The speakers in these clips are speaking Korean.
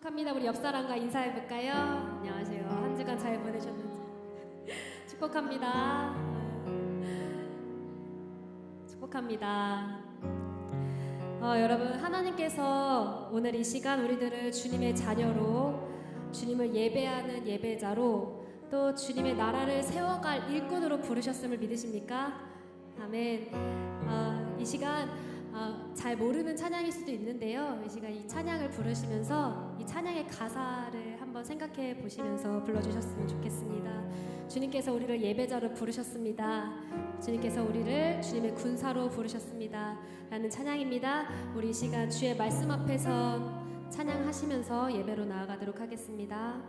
축복합니다. 우리 옆 사람과 인사해 볼까요? 안녕하세요. 한 주간 잘 보내셨는지 축복합니다. 축복합니다. 여러분, 하나님께서 오늘 이 시간 우리들을 주님의 자녀로, 주님을 예배하는 예배자로, 또 주님의 나라를 세워갈 일꾼으로 부르셨음을 믿으십니까? 아멘. 이 시간 잘 모르는 찬양일 수도 있는데요, 이 시간 이 찬양을 부르시면서 이 찬양의 가사를 한번 생각해 보시면서 불러주셨으면 좋겠습니다. 주님께서 우리를 예배자로 부르셨습니다. 주님께서 우리를 주님의 군사로 부르셨습니다 라는 찬양입니다. 우리 이 시간 주의 말씀 앞에서 찬양하시면서 예배로 나아가도록 하겠습니다.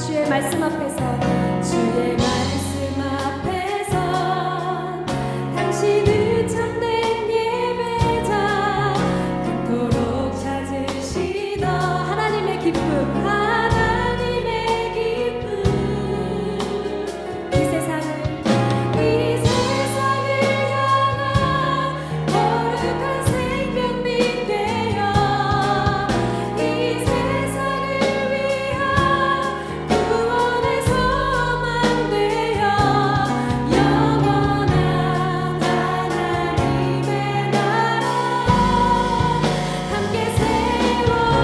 주의 말씀 앞에서, 주의 말씀 앞에서 당신은 참된 예배자, 그토록 찾으시던 하나님의 기쁨, 하나님의 기쁨. 이 세상을 향한 거룩한 생명빛 되어 이 세상을 위한 구원의 소망 되어 영원한 하나님의 나라 함께 세워가리.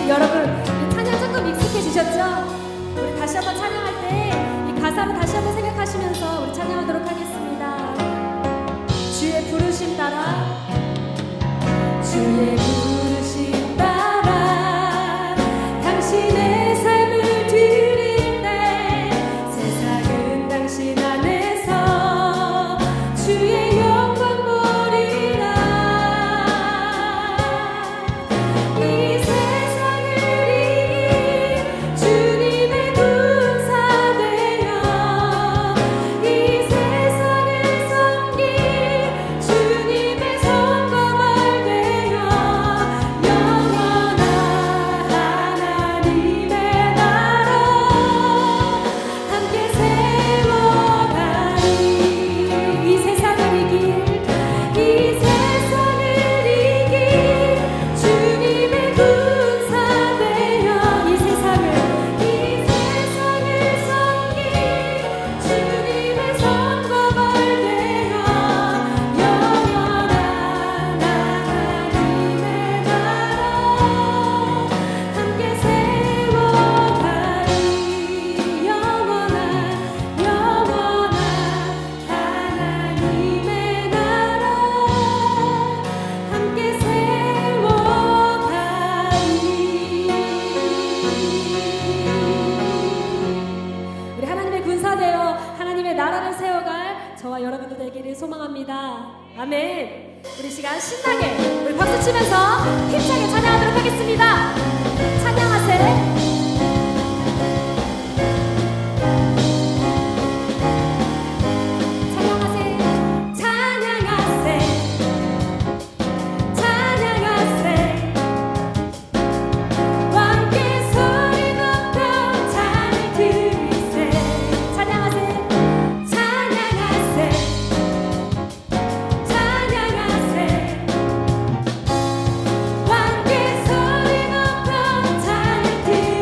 여러분, 이 찬양 조금 익숙해지셨죠? 우리 다시 한번 찬양할 때 이 가사를 다시 한번 생각하시면서 우리 찬양하도록 하겠습니다. 주의 부르심 따라, 주의 부르심 따라 당신의 삶을 드릴 때 세상은 당신 안에서 주의 영광 보리라. 이 세상을 이긴 주님의 군사 되어 이 세상을 섬긴 주님의 성검을 되어 영원한 하나님의 나라 함께 세워가리. 이 세상을 이길, 이 세상을 이길 주님의 군사 되어 이 세상을 섬긴 주님의 성검을 되어 영원한 하나님의 나라 함께 세워가리. 영원한 하나님의 나라 함께 세워가리. 우리 하나님의 군사 되어 하나님의 나라를 세워갈 저와 여러분들 되기를 소망합니다. 아멘. 우리 시간 신나게 우리 박수 치면서 힘차게 찬양하도록 하겠습니다. 찬양하세. 찬양하세. 찬양하세. 함께 소리 높여 찬을 드리세. 찬양하세. 찬양하세. 찬양하세. 함께 소리 높여 찬을 드리세.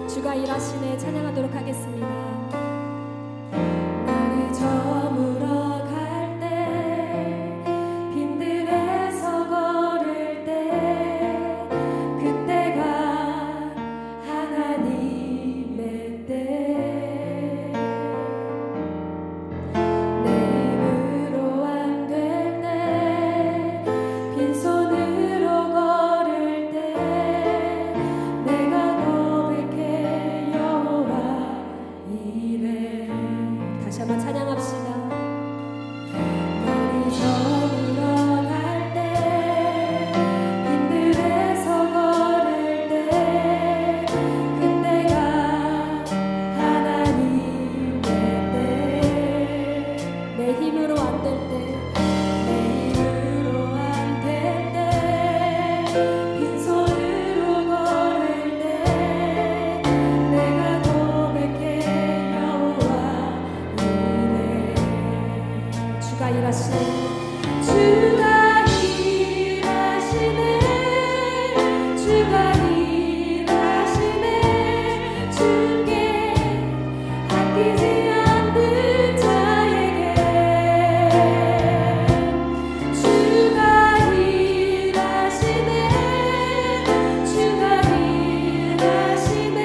주가 일하시네 찬양하도록 하겠습니다. 나를 저물어 갈 때 빈들에서 걸을 때 그때가 하나님의 때 내 힘으로 안 될 때 빈손으로 걸을 때 내가 고백해 여호와 주가 일하시네. 주가 일하시네. 주가 일하시네. 주께 아끼지 않는 자에게 주가 일하시네. 주가 일하시네.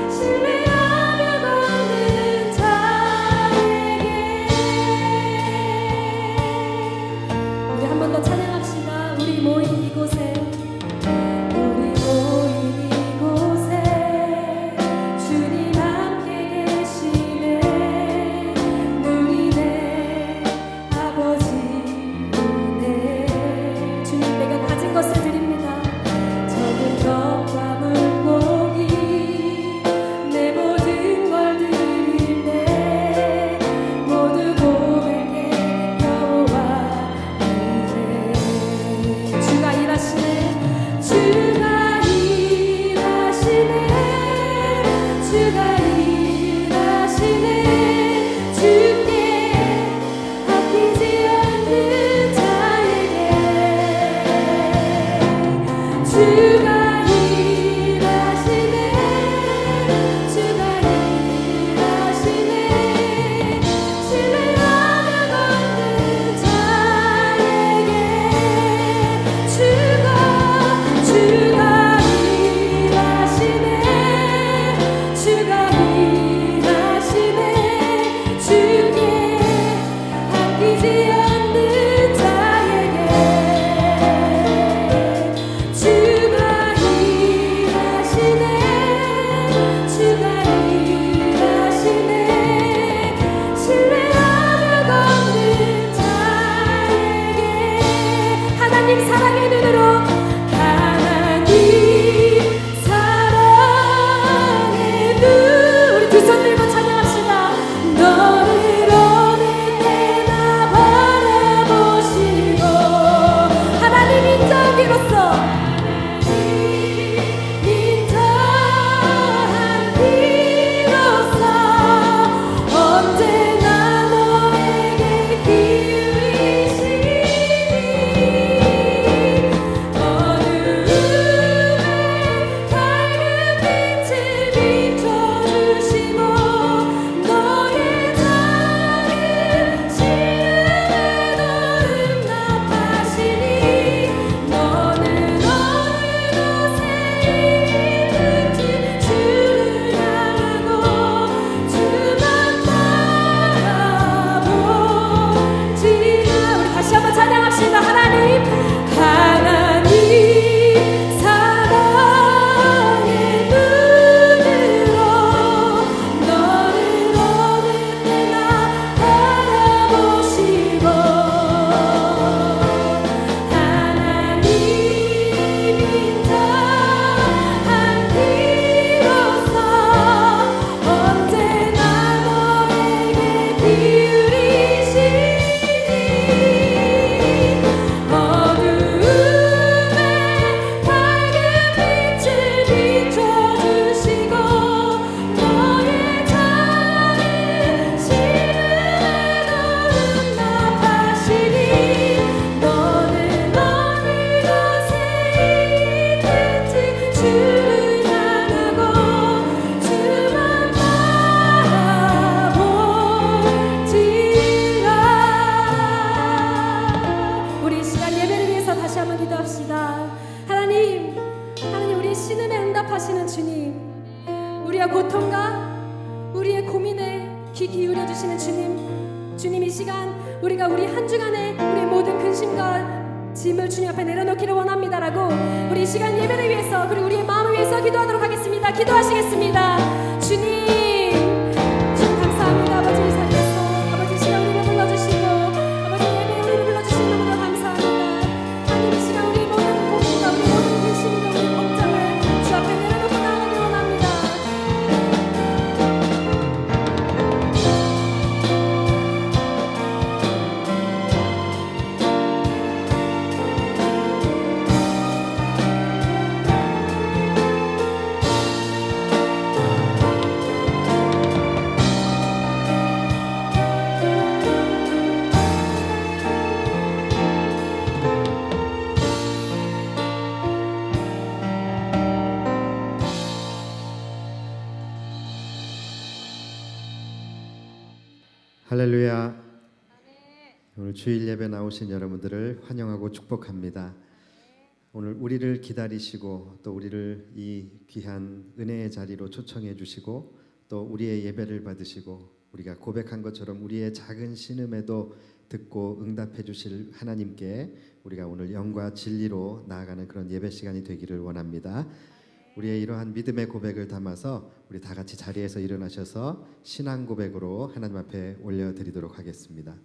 신뢰하며 걷는 자에게. 우리 한 번 더 찬양합시다. 우리 모인 이곳에 우리 모인 이곳에 주님 함께 계시네. 누리네 아버지 은혜. 주님 내가 가진 것을 드립니다. 적은 것과 물고기 내 모든 걸 드리네. 모두 고백해 여호와 은혜. 주가 일하시네. 주가 일하시네. 주가 일하시네. 주께 아끼지 않는 자에게 주가 일하시네. 주가 일하시네. 신뢰하며 걷는 자에게 주가 일하시네. 주가 일하시네. 주께 아끼지 않는 자에게 주가 일하시네. 주가 일하시네. 신뢰하며 걷는 자에게 하나님 사랑의 눈으로 하나님 사랑의 눈. 우리 두 손 들고 찬양합시다. 너를 오늘 때나 바라보시고 하나님 인정함으로써 인정한 비로소 언제나 너에게 기울이시니 어둠에 밝은 빛을 비춰주시고 너의 작은 시름에도 응답하시니 너는 어느 곳에 있든지 주를 향하고 주만 바라보지라. 우리 다시 한번 찬양합시다. 하나님 사랑의 눈으로 너를 어느 때나 바라보시고 하나님 인정한 비로소 언제나 너에게 기울이시니 어둠에 밝은 빛을 비춰주시고 너의 작은 시름에도 응답하시니 너는 어느 곳에 있든지 주를 향하고 주만 바라보지라. 우리 이 시간 예배를 위해서 다시 한번 기도합시다. 하나님 우리의 신음에 응답하시는 주님, 우리의 고통과 우리의 고민에 귀 기울여 주시는 주님 이 시간 우리가 우리 한 주간의 우리 모든 근심과 짐을 주님 앞에 내려놓기를 원합니다라고 우리 이 시간 예배를 위해서 그리고 우리의 마음을 위해서 기도하도록 하겠습니다. 기도하시겠습니다. 주님 감사합니다. 아버지 이 자리에서 아버지 시간 우리를 불러주시고 아버지 예배에 우리를 불러주시는 너무나 감사합니다. 하나님 이 시간 우리 모든 고민과 우리 모든 근심과 우리 걱정을 주 앞에 내려놓고 나가기 원합니다. 할렐루야. 오늘 주일 예배 나오신 여러분들을 환영하고 축복합니다. 오늘 우리를 기다리시고 또 우리를 이 귀한 은혜의 자리로 초청해 주시고 또 우리의 예배를 받으시고 우리가 고백한 것처럼 우리의 작은 신음에도 듣고 응답해 주실 하나님께 우리가 오늘 영과 진리로 나아가는 그런 예배 시간이 되기를 원합니다. 우리의 이러한 믿음의 고백을 담아서 우리 다 같이 자리에서 일어나셔서 신앙 고백으로 하나님 앞에 올려드리도록 하겠습니다.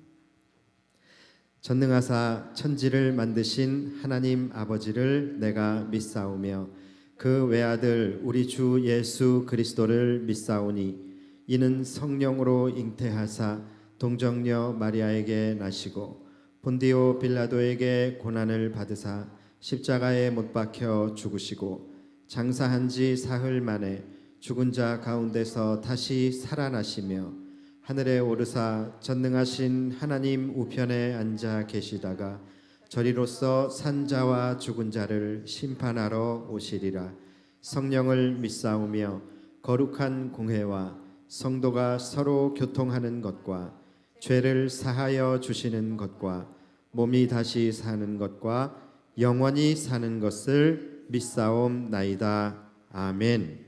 전능하사 천지를 만드신 하나님 아버지를 내가 믿사오며 그 외아들 우리 주 예수 그리스도를 믿사오니 이는 성령으로 잉태하사 동정녀 마리아에게 나시고 본디오 빌라도에게 고난을 받으사 십자가에 못 박혀 죽으시고 장사한 지 사흘 만에 죽은 자 가운데서 다시 살아나시며 하늘에 오르사 전능하신 하나님 우편에 앉아 계시다가 저리로서 산 자와 죽은 자를 심판하러 오시리라. 성령을 믿사오며 거룩한 공회와 성도가 서로 교통하는 것과 죄를 사하여 주시는 것과 몸이 다시 사는 것과 영원히 사는 것을 믿사옵나이다. 아멘.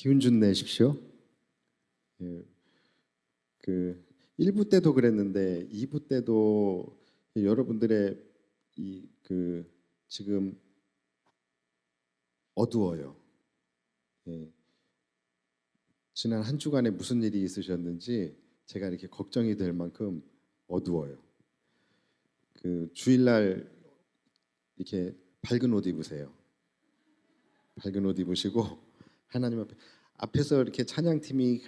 기운 좀 내십시오. 예, 그 1부 때도 그랬는데 2부 때도 여러분들의 지금 어두워요. 예. 지난 한 주간에 무슨 일이 있으셨는지 제가 이렇게 걱정이 될 만큼 어두워요. 그 주일날 이렇게 밝은 옷 입으세요. 밝은 옷 입으시고 하나님 앞에서 이렇게 찬양팀이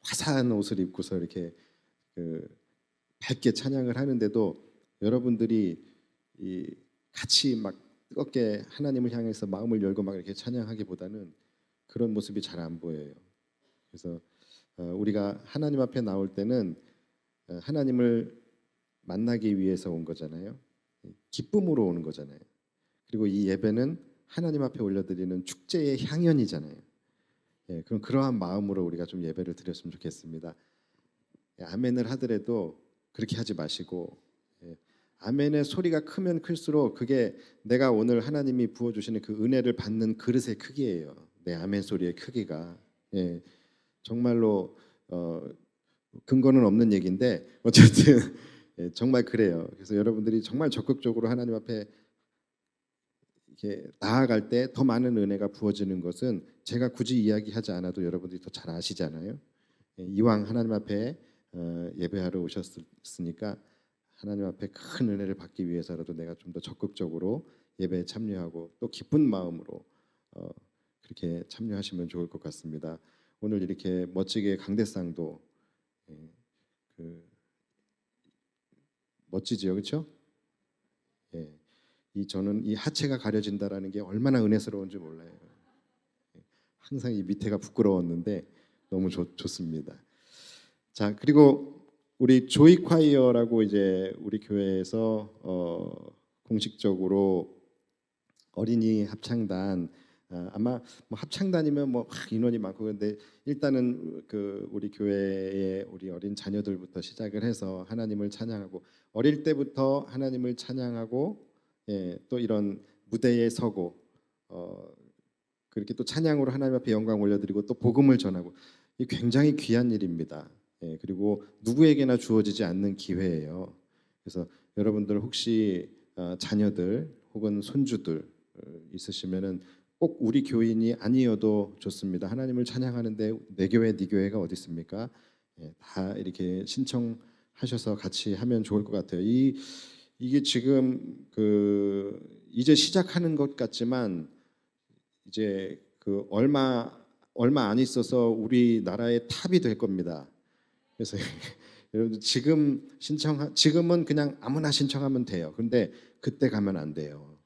화사한 옷을 입고서 이렇게 밝게 찬양을 하는데도 여러분들이 같이 막 뜨겁게 하나님을 향해서 마음을 열고 막 이렇게 찬양하기보다는 그런 모습이 잘 안 보여요. 그래서 우리가 하나님 앞에 나올 때는 하나님을 만나기 위해서 온 거잖아요. 기쁨으로 오는 거잖아요. 그리고 이 예배는 하나님 앞에 올려드리는 축제의 향연이잖아요. 예, 그럼 그러한 마음으로 우리가 좀 예배를 드렸으면 좋겠습니다. 예, 아멘을 하더라도 그렇게 하지 마시고, 예, 아멘의 소리가 크면 클수록 그게 내가 오늘 하나님이 부어주시는 그 은혜를 받는 그릇의 크기예요. 내 아멘 소리의 크기가. 예, 정말로 근거는 없는 얘기인데 어쨌든 예, 정말 그래요. 그래서 여러분들이 정말 적극적으로 하나님 앞에 이렇게 나아갈 때 더 많은 은혜가 부어지는 것은 제가 굳이 이야기하지 않아도 여러분들이 더 잘 아시잖아요. 예, 이왕 하나님 앞에 예배하러 오셨으니까 하나님 앞에 큰 은혜를 받기 위해서라도 내가 좀 더 적극적으로 예배에 참여하고 또 기쁜 마음으로 그렇게 참여하시면 좋을 것 같습니다. 오늘 이렇게 멋지게 강대상도 멋지지요, 그렇죠? 예, 저는 이 하체가 가려진다라는 게 얼마나 은혜스러운지 몰라요. 항상 이 밑에가 부끄러웠는데 너무 좋습니다. 자, 그리고 우리 조이 콰이어라고 이제 우리 교회에서 공식적으로 어린이 합창단 아마 뭐 합창단이면 뭐 인원이 많고 근데 일단은 우리 교회의 우리 어린 자녀들부터 시작을 해서 하나님을 찬양하고 어릴 때부터 하나님을 찬양하고 예, 또 이런 무대에 서고 그렇게 또 찬양으로 하나님 앞에 영광 올려드리고 또 복음을 전하고 이 굉장히 귀한 일입니다. 예, 그리고 누구에게나 주어지지 않는 기회예요. 그래서 여러분들 혹시 자녀들 혹은 손주들 있으시면은 꼭 우리 교인이 아니어도 좋습니다. 하나님을 찬양하는데 내 교회, 네 교회가 어디 있습니까? 예, 다 이렇게 신청하셔서 같이 하면 좋을 것 같아요. 이게 지금 이제 시작하는 것 같지만 이제 얼마 안 있어서 우리나라의 탑이 될 겁니다. 그래서 여러분 지금은 그냥 아무나 신청하면 돼요. 근데 그때 가면 안 돼요.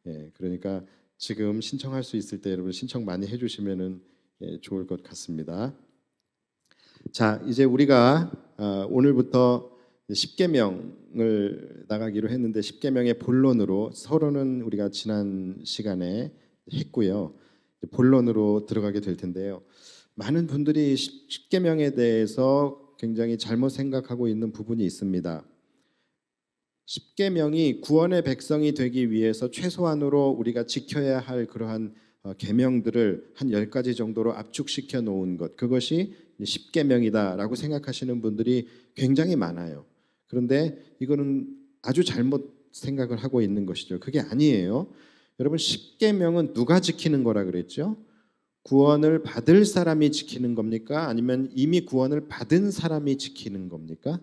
예, 그러니까 지금 신청할 수 있을 때 여러분 신청 많이 해주시면은 좋을 것 같습니다. 자, 이제 우리가 오늘부터 10계명을 나가기로 했는데 10계명의 본론으로 서론은 우리가 지난 시간에 했고요. 본론으로 들어가게 될 텐데요. 많은 분들이 10계명에 대해서 굉장히 잘못 생각하고 있는 부분이 있습니다. 10계명이 구원의 백성이 되기 위해서 최소한으로 우리가 지켜야 할 그러한 계명들을 한 10가지 정도로 압축시켜 놓은 것, 그것이 10계명이다라고 생각하시는 분들이 굉장히 많아요. 그런데 이거는 아주 잘못 생각을 하고 있는 것이죠. 그게 아니에요. 여러분 10계명은 누가 지키는 거라 그랬죠? 구원을 받을 사람이 지키는 겁니까? 아니면 이미 구원을 받은 사람이 지키는 겁니까?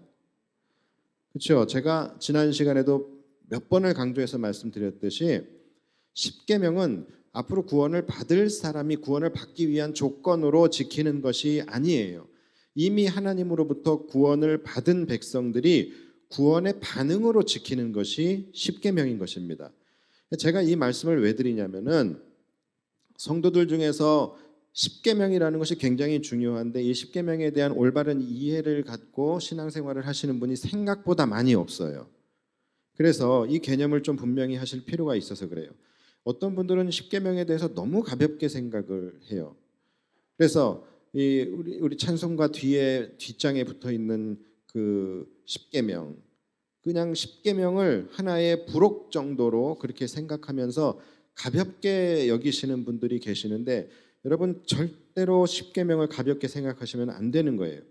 그렇죠. 제가 지난 시간에도 몇 번을 강조해서 말씀드렸듯이 10계명은 앞으로 구원을 받을 사람이 구원을 받기 위한 조건으로 지키는 것이 아니에요. 이미 하나님으로부터 구원을 받은 백성들이 구원의 반응으로 지키는 것이 10계명인 것입니다. 제가 이 말씀을 왜 드리냐면은 성도들 중에서 10계명이라는 것이 굉장히 중요한데 이 10계명에 대한 올바른 이해를 갖고 신앙생활을 하시는 분이 생각보다 많이 없어요. 그래서 이 개념을 좀 분명히 하실 필요가 있어서 그래요. 어떤 분들은 10계명에 대해서 너무 가볍게 생각을 해요. 그래서 우리 찬송가 뒷장에 붙어 있는 그 10계명, 그냥 10계명을 하나의 부록 정도로 그렇게 생각하면서 가볍게 여기시는 분들이 계시는데 여러분 절대로 십계명을 가볍게 생각하시면 안 되는 거예요.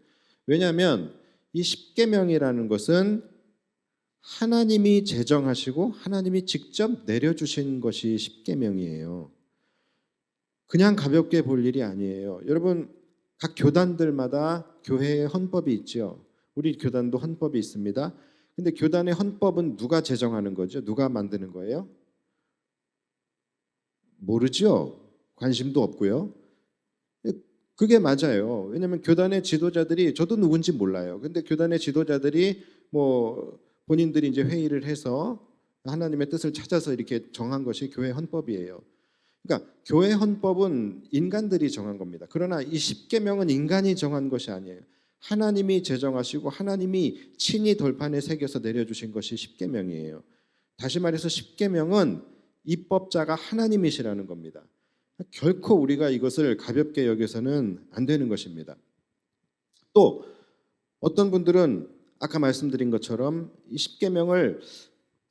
왜냐하면 이 십계명이라는 것은 하나님이 제정하시고 하나님이 직접 내려주신 것이 십계명이에요. 그냥 가볍게 볼 일이 아니에요. 여러분 각 교단들마다 교회의 헌법이 있죠. 우리 교단도 헌법이 있습니다. 근데 교단의 헌법은 누가 제정하는 거죠? 누가 만드는 거예요? 모르죠. 관심도 없고요. 그게 맞아요. 왜냐하면 교단의 지도자들이 저도 누군지 몰라요. 근데 교단의 지도자들이 뭐 본인들이 이제 회의를 해서 하나님의 뜻을 찾아서 이렇게 정한 것이 교회 헌법이에요. 그러니까 교회 헌법은 인간들이 정한 겁니다. 그러나 이 십계명은 인간이 정한 것이 아니에요. 하나님이 제정하시고 하나님이 친히 돌판에 새겨서 내려주신 것이 십계명이에요. 다시 말해서 십계명은 입법자가 하나님이시라는 겁니다. 결코 우리가 이것을 가볍게 여겨서는 안 되는 것입니다. 또 어떤 분들은 아까 말씀드린 것처럼 이 십계명을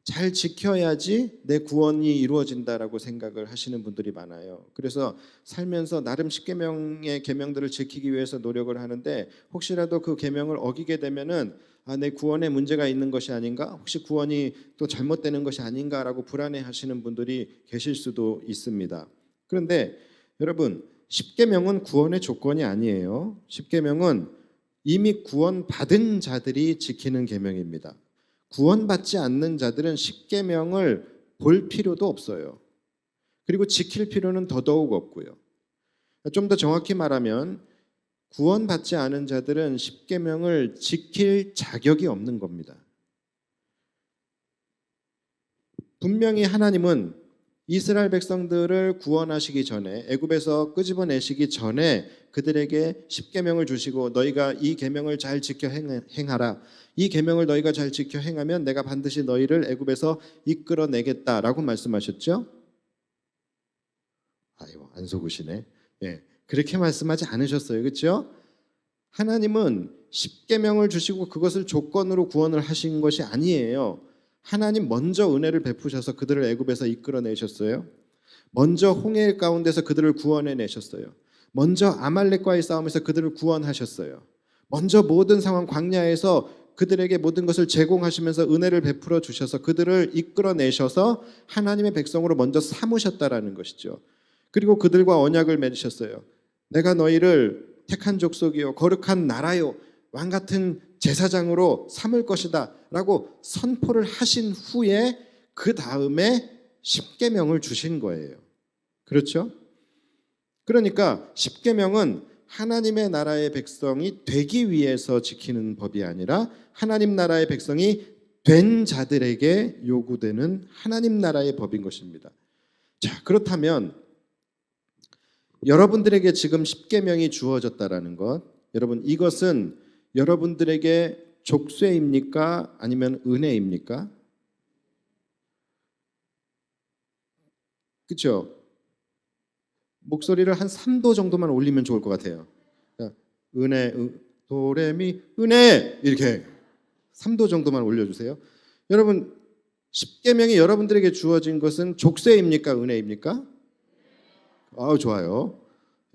잘 지켜야지 내 구원이 이루어진다라고 생각을 하시는 분들이 많아요. 그래서 살면서 나름 십계명의 계명들을 지키기 위해서 노력을 하는데 혹시라도 그 계명을 어기게 되면은 내 구원에 문제가 있는 것이 아닌가? 혹시 구원이 또 잘못되는 것이 아닌가라고 불안해하시는 분들이 계실 수도 있습니다. 그런데 여러분 십계명은 구원의 조건이 아니에요. 십계명은 이미 구원받은 자들이 지키는 계명입니다. 구원받지 않는 자들은 십계명을 볼 필요도 없어요. 그리고 지킬 필요는 더더욱 없고요. 좀 더 정확히 말하면 구원받지 않은 자들은 십계명을 지킬 자격이 없는 겁니다. 분명히 하나님은 이스라엘 백성들을 구원하시기 전에 애굽에서 끄집어내시기 전에 그들에게 십계명을 주시고 너희가 이 계명을 잘 지켜 행하라. 이 계명을 너희가 잘 지켜 행하면 내가 반드시 너희를 애굽에서 이끌어내겠다라고 말씀하셨죠? 아이고 안 속으시네. 예, 그렇게 말씀하지 않으셨어요. 그렇죠? 하나님은 십계명을 주시고 그것을 조건으로 구원을 하신 것이 아니에요. 하나님 먼저 은혜를 베푸셔서 그들을 애굽에서 이끌어내셨어요. 먼저 홍해 가운데서 그들을 구원해내셨어요. 먼저 아말렉과의 싸움에서 그들을 구원하셨어요. 먼저 모든 상황 광야에서 그들에게 모든 것을 제공하시면서 은혜를 베풀어 주셔서 그들을 이끌어내셔서 하나님의 백성으로 먼저 삼으셨다라는 것이죠. 그리고 그들과 언약을 맺으셨어요. 내가 너희를 택한 족속이요 거룩한 나라요 왕 같은 제사장으로 삼을 것이다 라고 선포를 하신 후에 그 다음에 십계명을 주신 거예요. 그렇죠? 그러니까 십계명은 하나님의 나라의 백성이 되기 위해서 지키는 법이 아니라 하나님 나라의 백성이 된 자들에게 요구되는 하나님 나라의 법인 것입니다. 자, 그렇다면 여러분들에게 지금 십계명이 주어졌다라는 것, 여러분 이것은 여러분들에게 족쇄입니까? 아니면 은혜입니까? 그렇죠? 목소리를 한 3도 정도만 올리면 좋을 것 같아요. 은혜, 도레미, 은혜 이렇게 3도 정도만 올려주세요. 여러분 십계명이 여러분들에게 주어진 것은 족쇄입니까? 은혜입니까? 아우 좋아요.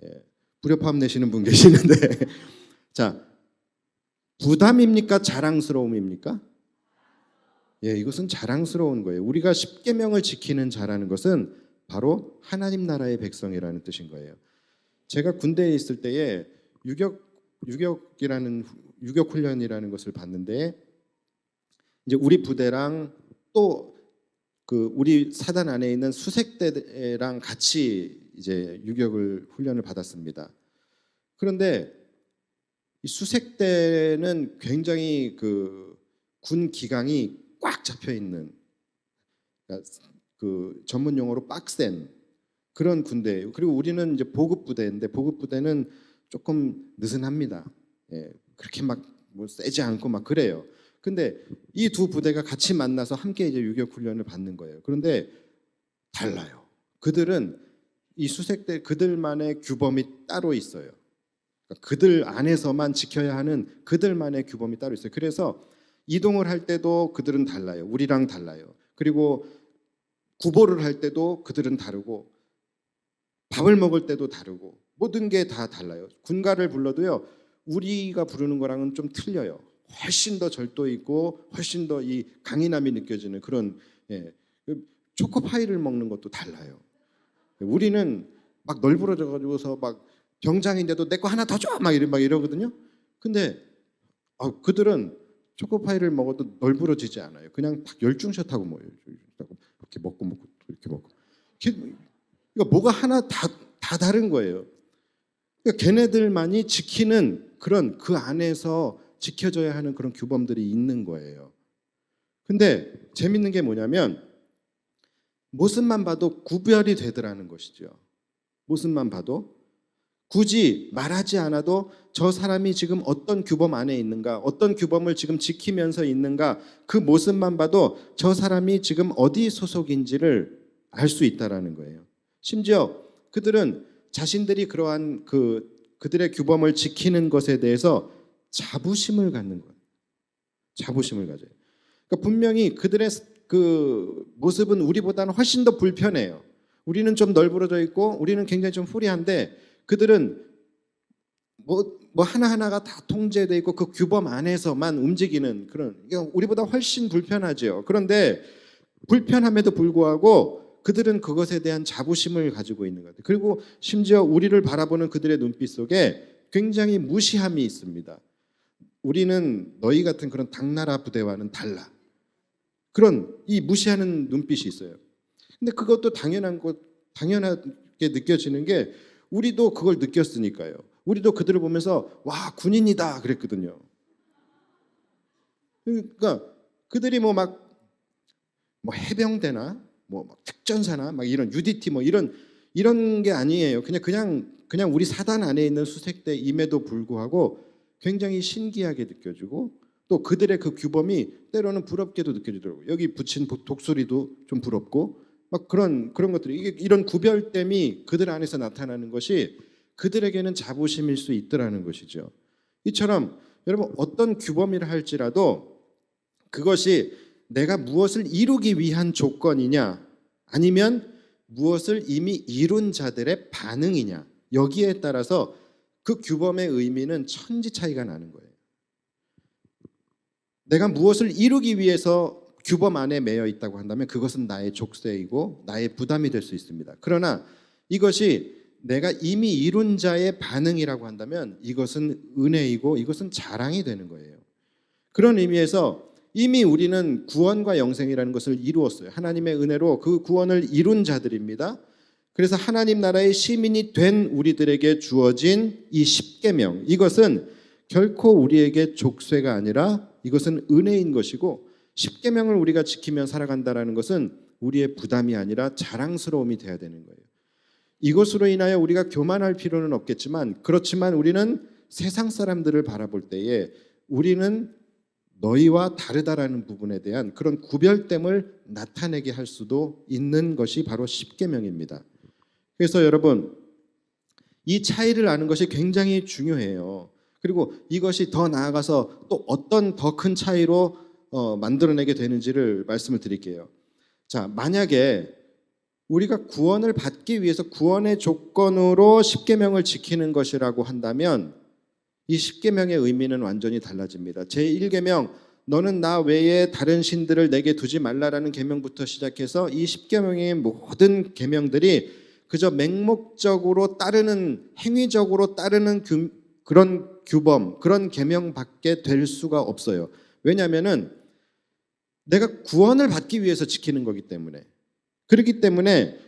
예, 불협화음 내시는 분 계시는데 자 부담입니까? 자랑스러움입니까? 예, 이것은 자랑스러운 거예요. 우리가 십계명을 지키는 자라는 것은 바로 하나님 나라의 백성이라는 뜻인 거예요. 제가 군대에 있을 때에 유격이라는 유격 훈련이라는 것을 봤는데 이제 우리 부대랑 또 그 우리 사단 안에 있는 수색대랑 같이 이제 유격을 훈련을 받았습니다. 그런데 이 수색대는 굉장히 그 군 기강이 꽉 잡혀 있는 그러니까 그 전문 용어로 빡센 그런 군대예요. 그리고 우리는 이제 보급 부대인데 보급 부대는 조금 느슨합니다. 예, 그렇게 막 뭐 세지 않고 막 그래요. 근데 이 두 부대가 같이 만나서 함께 이제 유격 훈련을 받는 거예요. 그런데 달라요. 그들은 이 수색대 그들만의 규범이 따로 있어요. 그러니까 그들 안에서만 지켜야 하는 그들만의 규범이 따로 있어요. 그래서 이동을 할 때도 그들은 달라요. 우리랑 달라요. 그리고 구보를 할 때도 그들은 다르고 밥을 먹을 때도 다르고 모든 게 다 달라요. 군가를 불러도요. 우리가 부르는 거랑은 좀 틀려요. 훨씬 더 절도 있고 훨씬 더 이 강인함이 느껴지는 그런 초코파이를 먹는 것도 달라요. 우리는 막 널브러져 가지고서 막 병장인데도 내 거 하나 더 줘 막 이러거든요. 근데 그들은 초코파이를 먹어도 널브러지지 않아요. 그냥 딱 열중샷하고 먹어요. 이렇게 먹고 이렇게 먹고. 그러니까 뭐가 하나 다 다른 거예요. 그러니까 걔네들만이 지키는 그런 그 안에서 지켜져야 하는 그런 규범들이 있는 거예요. 근데 재밌는 게 뭐냐면 모습만 봐도 구별이 되더라는 것이죠. 모습만 봐도 굳이 말하지 않아도 저 사람이 지금 어떤 규범 안에 있는가, 어떤 규범을 지금 지키면서 있는가, 그 모습만 봐도 저 사람이 지금 어디 소속인지를 알 수 있다라는 거예요. 심지어 그들은 자신들이 그러한 그들의 규범을 지키는 것에 대해서 자부심을 갖는 거예요. 자부심을 가져요. 그러니까 분명히 그들의 그 모습은 우리보다는 훨씬 더 불편해요. 우리는 좀 널브러져 있고 우리는 굉장히 좀 후리한데 그들은 뭐 하나하나가 다 통제되어 있고 그 규범 안에서만 움직이는 그런, 우리보다 훨씬 불편하죠. 그런데 불편함에도 불구하고 그들은 그것에 대한 자부심을 가지고 있는 것 같아요. 그리고 심지어 우리를 바라보는 그들의 눈빛 속에 굉장히 무시함이 있습니다. 우리는 너희 같은 그런 당나라 부대와는 달라. 그런 이 무시하는 눈빛이 있어요. 근데 그것도 당연하게 느껴지는 게 우리도 그걸 느꼈으니까요. 우리도 그들을 보면서 와, 군인이다 그랬거든요. 그러니까 그들이 뭐 해병대나 막 특전사나 막 이런 UDT 뭐 이런 게 아니에요. 그냥 우리 사단 안에 있는 수색대임에도 불구하고 굉장히 신기하게 느껴지고 또 그들의 그 규범이 때로는 부럽게도 느껴지더라고요. 여기 붙인 독수리도 좀 부럽고 막 그런 것들이 이런 구별됨이 그들 안에서 나타나는 것이 그들에게는 자부심일 수 있더라는 것이죠. 이처럼 여러분 어떤 규범이라 할지라도 그것이 내가 무엇을 이루기 위한 조건이냐 아니면 무엇을 이미 이룬 자들의 반응이냐 여기에 따라서 그 규범의 의미는 천지 차이가 나는 거예요. 내가 무엇을 이루기 위해서 규범 안에 매여 있다고 한다면 그것은 나의 족쇄이고 나의 부담이 될 수 있습니다. 그러나 이것이 내가 이미 이룬 자의 반응이라고 한다면 이것은 은혜이고 이것은 자랑이 되는 거예요. 그런 의미에서 이미 우리는 구원과 영생이라는 것을 이루었어요. 하나님의 은혜로 그 구원을 이룬 자들입니다. 그래서 하나님 나라의 시민이 된 우리들에게 주어진 이 십계명, 이것은 결코 우리에게 족쇄가 아니라 이것은 은혜인 것이고 십계명을 우리가 지키며 살아간다는 것은 우리의 부담이 아니라 자랑스러움이 돼야 되는 거예요. 이것으로 인하여 우리가 교만할 필요는 없겠지만 그렇지만 우리는 세상 사람들을 바라볼 때에 우리는 너희와 다르다라는 부분에 대한 그런 구별됨을 나타내게 할 수도 있는 것이 바로 십계명입니다. 그래서 여러분 이 차이를 아는 것이 굉장히 중요해요. 그리고 이것이 더 나아가서 또 어떤 더 큰 차이로 만들어내게 되는지를 말씀을 드릴게요. 자, 만약에 우리가 구원을 받기 위해서 구원의 조건으로 십계명을 지키는 것이라고 한다면 이 십계명의 의미는 완전히 달라집니다. 제1계명 너는 나 외에 다른 신들을 내게 두지 말라라는 계명부터 시작해서 이 십계명의 모든 계명들이 그저 맹목적으로 따르는 행위적으로 따르는 그런 규범, 그런 계명밖에 될 수가 없어요. 왜냐하면은 내가 구원을 받기 위해서 지키는 거기 때문에. 그렇기 때문에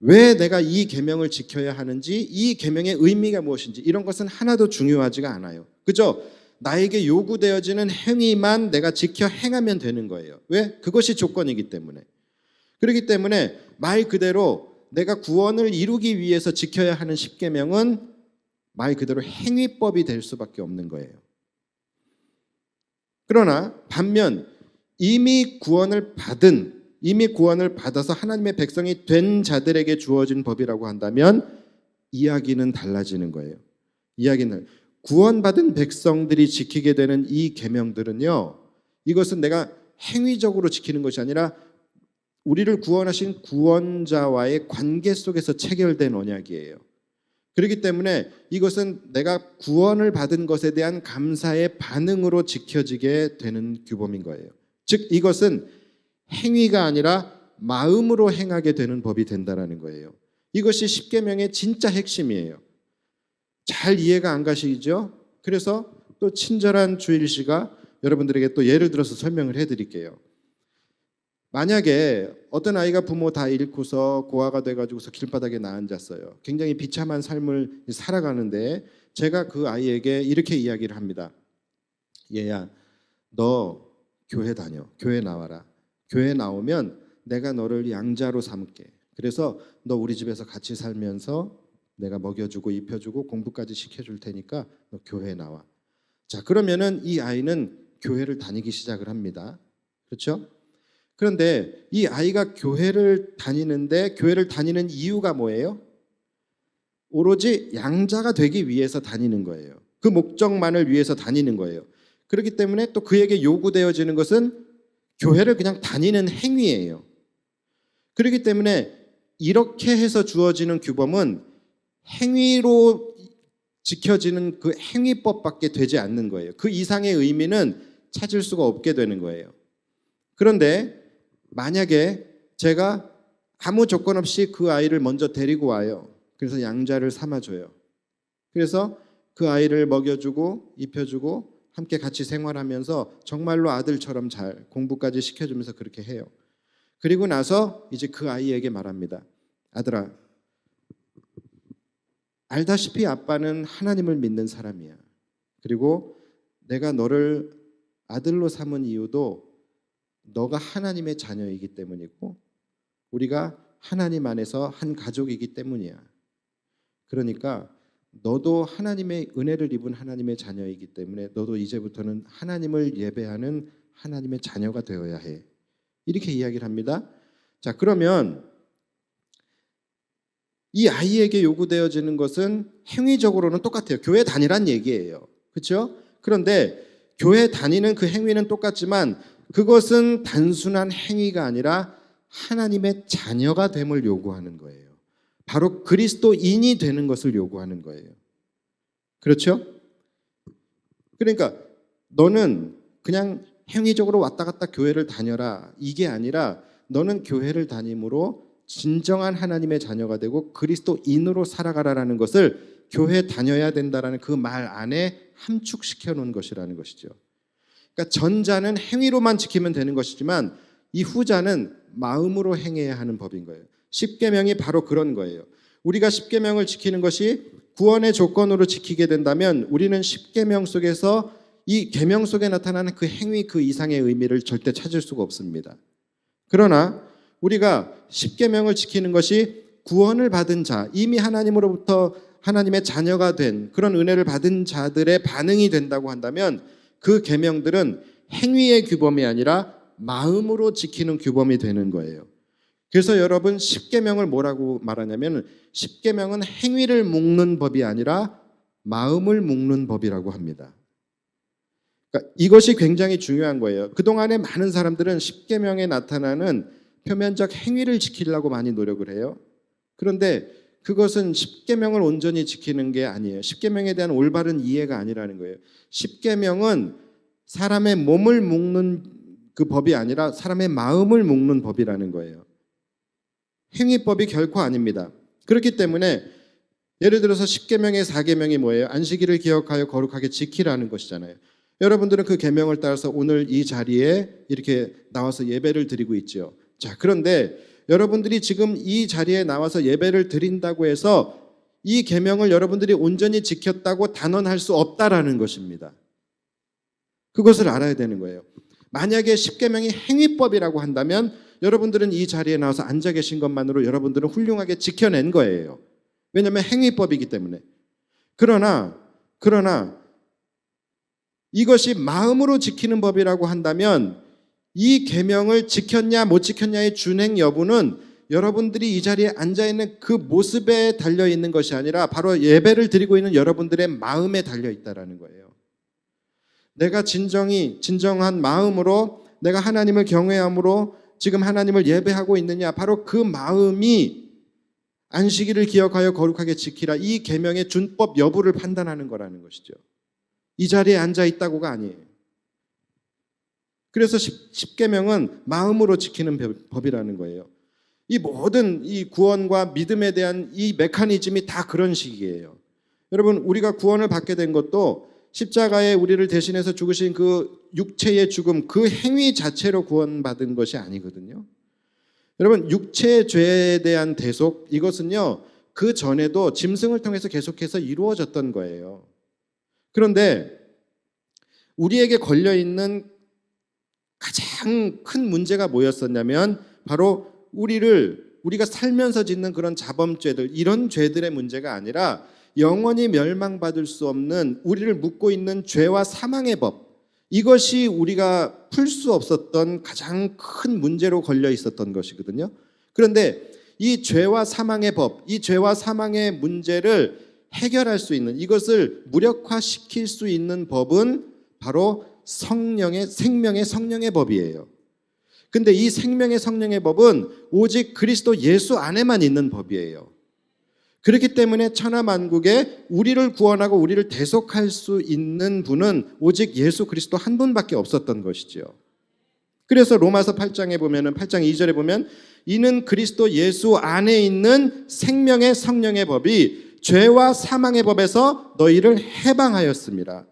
왜 내가 이 계명을 지켜야 하는지, 이 계명의 의미가 무엇인지 이런 것은 하나도 중요하지가 않아요. 그저 나에게 요구되어지는 행위만 내가 지켜 행하면 되는 거예요. 왜? 그것이 조건이기 때문에. 그렇기 때문에 말 그대로 내가 구원을 이루기 위해서 지켜야 하는 십계명은 말 그대로 행위법이 될 수밖에 없는 거예요. 그러나 반면 이미 구원을 받아서 하나님의 백성이 된 자들에게 주어진 법이라고 한다면 이야기는 달라지는 거예요. 이야기는 구원받은 백성들이 지키게 되는 이 계명들은요, 이것은 내가 행위적으로 지키는 것이 아니라 우리를 구원하신 구원자와의 관계 속에서 체결된 언약이에요. 그렇기 때문에 이것은 내가 구원을 받은 것에 대한 감사의 반응으로 지켜지게 되는 규범인 거예요. 즉 이것은 행위가 아니라 마음으로 행하게 되는 법이 된다라는 거예요. 이것이 십계명의 진짜 핵심이에요. 잘 이해가 안 가시죠? 그래서 또 친절한 주일 씨가 여러분들에게 또 예를 들어서 설명을 해드릴게요. 만약에 어떤 아이가 부모 다 잃고서 고아가 돼가지고서 길바닥에 나앉았어요. 굉장히 비참한 삶을 살아가는데 제가 그 아이에게 이렇게 이야기를 합니다. 얘야, 너 교회 다녀. 교회 나와라. 교회 나오면 내가 너를 양자로 삼을게. 그래서 너 우리 집에서 같이 살면서 내가 먹여주고 입혀주고 공부까지 시켜줄 테니까 너 교회에 나와. 자, 그러면은 이 아이는 교회를 다니기 시작을 합니다. 그렇죠? 그런데 이 아이가 교회를 다니는 이유가 뭐예요? 오로지 양자가 되기 위해서 다니는 거예요. 그 목적만을 위해서 다니는 거예요. 그렇기 때문에 또 그에게 요구되어지는 것은 교회를 그냥 다니는 행위예요. 그렇기 때문에 이렇게 해서 주어지는 규범은 행위로 지켜지는 그 행위법밖에 되지 않는 거예요. 그 이상의 의미는 찾을 수가 없게 되는 거예요. 그런데 만약에 제가 아무 조건 없이 그 아이를 먼저 데리고 와요. 그래서 양자를 삼아줘요. 그래서 그 아이를 먹여주고 입혀주고 함께 같이 생활하면서 정말로 아들처럼 잘 공부까지 시켜주면서 그렇게 해요. 그리고 나서 이제 그 아이에게 말합니다. 아들아, 알다시피 아빠는 하나님을 믿는 사람이야. 그리고 내가 너를 아들로 삼은 이유도 너가 하나님의 자녀이기 때문이고 우리가 하나님 안에서 한 가족이기 때문이야. 그러니까 너도 하나님의 은혜를 입은 하나님의 자녀이기 때문에 너도 이제부터는 하나님을 예배하는 하나님의 자녀가 되어야 해. 이렇게 이야기를 합니다. 자, 그러면 이 아이에게 요구되어지는 것은 행위적으로는 똑같아요. 교회 다니란 얘기예요. 그렇죠? 그런데 교회 다니는 그 행위는 똑같지만 그것은 단순한 행위가 아니라 하나님의 자녀가 됨을 요구하는 거예요. 바로 그리스도인이 되는 것을 요구하는 거예요. 그렇죠? 그러니까 너는 그냥 행위적으로 왔다 갔다 교회를 다녀라 이게 아니라 너는 교회를 다님으로 진정한 하나님의 자녀가 되고 그리스도인으로 살아가라라는 것을 교회 다녀야 된다라는 그 말 안에 함축시켜 놓은 것이라는 것이죠. 그러니까 전자는 행위로만 지키면 되는 것이지만 이 후자는 마음으로 행해야 하는 법인 거예요. 십계명이 바로 그런 거예요. 우리가 십계명을 지키는 것이 구원의 조건으로 지키게 된다면 우리는 십계명 속에서 이 계명 속에 나타나는 그 행위 그 이상의 의미를 절대 찾을 수가 없습니다. 그러나 우리가 십계명을 지키는 것이 구원을 받은 자, 이미 하나님으로부터 하나님의 자녀가 된 그런 은혜를 받은 자들의 반응이 된다고 한다면 그 계명들은 행위의 규범이 아니라 마음으로 지키는 규범이 되는 거예요. 그래서 여러분 십계명을 뭐라고 말하냐면 십계명은 행위를 묶는 법이 아니라 마음을 묶는 법이라고 합니다. 그러니까 이것이 굉장히 중요한 거예요. 그동안에 많은 사람들은 십계명에 나타나는 표면적 행위를 지키려고 많이 노력을 해요. 그런데 그것은 십계명을 온전히 지키는 게 아니에요. 십계명에 대한 올바른 이해가 아니라는 거예요. 십계명은 사람의 몸을 묶는 그 법이 아니라 사람의 마음을 묶는 법이라는 거예요. 행위법이 결코 아닙니다. 그렇기 때문에 예를 들어서 십계명의 4계명이 뭐예요? 안식일을 기억하여 거룩하게 지키라는 것이잖아요. 여러분들은 그 계명을 따라서 오늘 이 자리에 이렇게 나와서 예배를 드리고 있죠. 자, 그런데 여러분들이 지금 이 자리에 나와서 예배를 드린다고 해서 이 계명을 여러분들이 온전히 지켰다고 단언할 수 없다라는 것입니다. 그것을 알아야 되는 거예요. 만약에 십계명이 행위법이라고 한다면 여러분들은 이 자리에 나와서 앉아 계신 것만으로 여러분들은 훌륭하게 지켜낸 거예요. 왜냐하면 행위법이기 때문에. 그러나 이것이 마음으로 지키는 법이라고 한다면 이 계명을 지켰냐 못 지켰냐의 준행 여부는 여러분들이 이 자리에 앉아있는 그 모습에 달려있는 것이 아니라 바로 예배를 드리고 있는 여러분들의 마음에 달려있다는 거예요. 내가 진정한 마음으로 내가 하나님을 경외함으로 지금 하나님을 예배하고 있느냐? 바로 그 마음이 안식일을 기억하여 거룩하게 지키라, 이 계명의 준법 여부를 판단하는 거라는 것이죠. 이 자리에 앉아 있다고가 아니에요. 그래서 10계명은 마음으로 지키는 법이라는 거예요. 이 모든 이 구원과 믿음에 대한 이 메커니즘이 다 그런 식이에요. 여러분, 우리가 구원을 받게 된 것도 십자가에 우리를 대신해서 죽으신 그 육체의 죽음, 그 행위 자체로 구원받은 것이 아니거든요. 여러분, 육체의 죄에 대한 대속, 이것은요, 그 전에도 짐승을 통해서 계속해서 이루어졌던 거예요. 그런데 우리에게 걸려있는 가장 큰 문제가 뭐였었냐면 바로 우리가 살면서 짓는 그런 자범죄들, 이런 죄들의 문제가 아니라 영원히 멸망받을 수 없는 우리를 묶고 있는 죄와 사망의 법, 이것이 우리가 풀 수 없었던 가장 큰 문제로 걸려 있었던 것이거든요. 그런데 이 죄와 사망의 법, 이 죄와 사망의 문제를 해결할 수 있는, 이것을 무력화시킬 수 있는 법은 바로 생명의 성령의 법이에요. 근데 이 생명의 성령의 법은 오직 그리스도 예수 안에만 있는 법이에요. 그렇기 때문에 천하만국에 우리를 구원하고 우리를 대속할 수 있는 분은 오직 예수 그리스도 한 분밖에 없었던 것이죠. 그래서 로마서 8장에 보면은 8장 2절에 보면 이는 그리스도 예수 안에 있는 생명의 성령의 법이 죄와 사망의 법에서 너희를 해방하였습니다.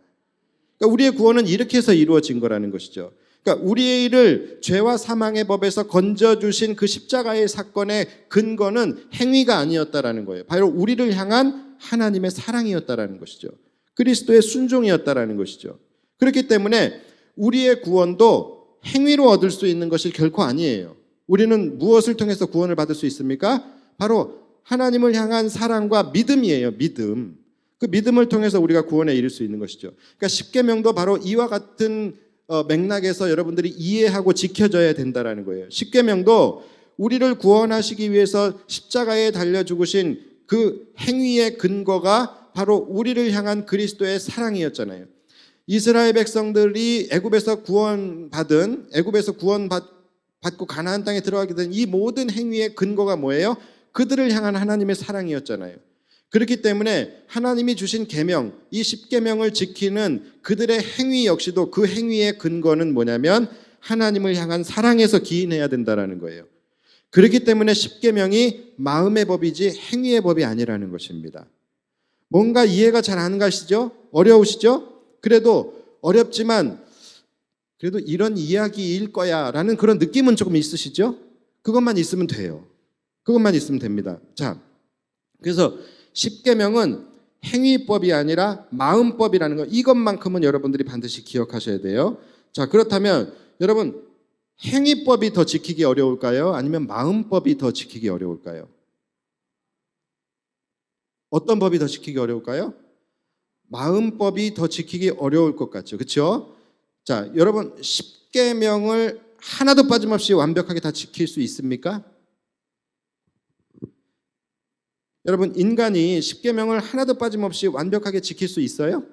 그러니까 우리의 구원은 이렇게 해서 이루어진 거라는 것이죠. 그러니까 우리를 죄와 사망의 법에서 건져주신 그 십자가의 사건의 근거는 행위가 아니었다라는 거예요. 바로 우리를 향한 하나님의 사랑이었다라는 것이죠. 그리스도의 순종이었다라는 것이죠. 그렇기 때문에 우리의 구원도 행위로 얻을 수 있는 것이 결코 아니에요. 우리는 무엇을 통해서 구원을 받을 수 있습니까? 바로 하나님을 향한 사랑과 믿음이에요. 믿음. 그 믿음을 통해서 우리가 구원에 이를 수 있는 것이죠. 그러니까 십계명도 바로 이와 같은 맥락에서 여러분들이 이해하고 지켜져야 된다는 거예요. 십계명도 우리를 구원하시기 위해서 십자가에 달려 죽으신 그 행위의 근거가 바로 우리를 향한 그리스도의 사랑이었잖아요. 이스라엘 백성들이 애굽에서 구원받고 가나안 땅에 들어가게 된 이 모든 행위의 근거가 뭐예요? 그들을 향한 하나님의 사랑이었잖아요. 그렇기 때문에 하나님이 주신 계명, 이 십계명을 지키는 그들의 행위 역시도 그 행위의 근거는 뭐냐면 하나님을 향한 사랑에서 기인해야 된다는 거예요. 그렇기 때문에 십계명이 마음의 법이지 행위의 법이 아니라는 것입니다. 뭔가 이해가 잘 안 가시죠? 어려우시죠? 그래도 어렵지만 그래도 이런 이야기일 거야 라는 그런 느낌은 조금 있으시죠? 그것만 있으면 돼요. 그것만 있으면 됩니다. 자, 그래서 십계명은 행위법이 아니라 마음법이라는 거, 이것만큼은 여러분들이 반드시 기억하셔야 돼요. 자, 그렇다면 여러분, 행위법이 더 지키기 어려울까요? 아니면 마음법이 더 지키기 어려울까요? 어떤 법이 더 지키기 어려울까요? 마음법이 더 지키기 어려울 것 같죠. 그렇죠? 자, 여러분, 십계명을 하나도 빠짐없이 완벽하게 다 지킬 수 있습니까? 여러분, 인간이 십계명을 하나도 빠짐없이 완벽하게 지킬 수 있어요?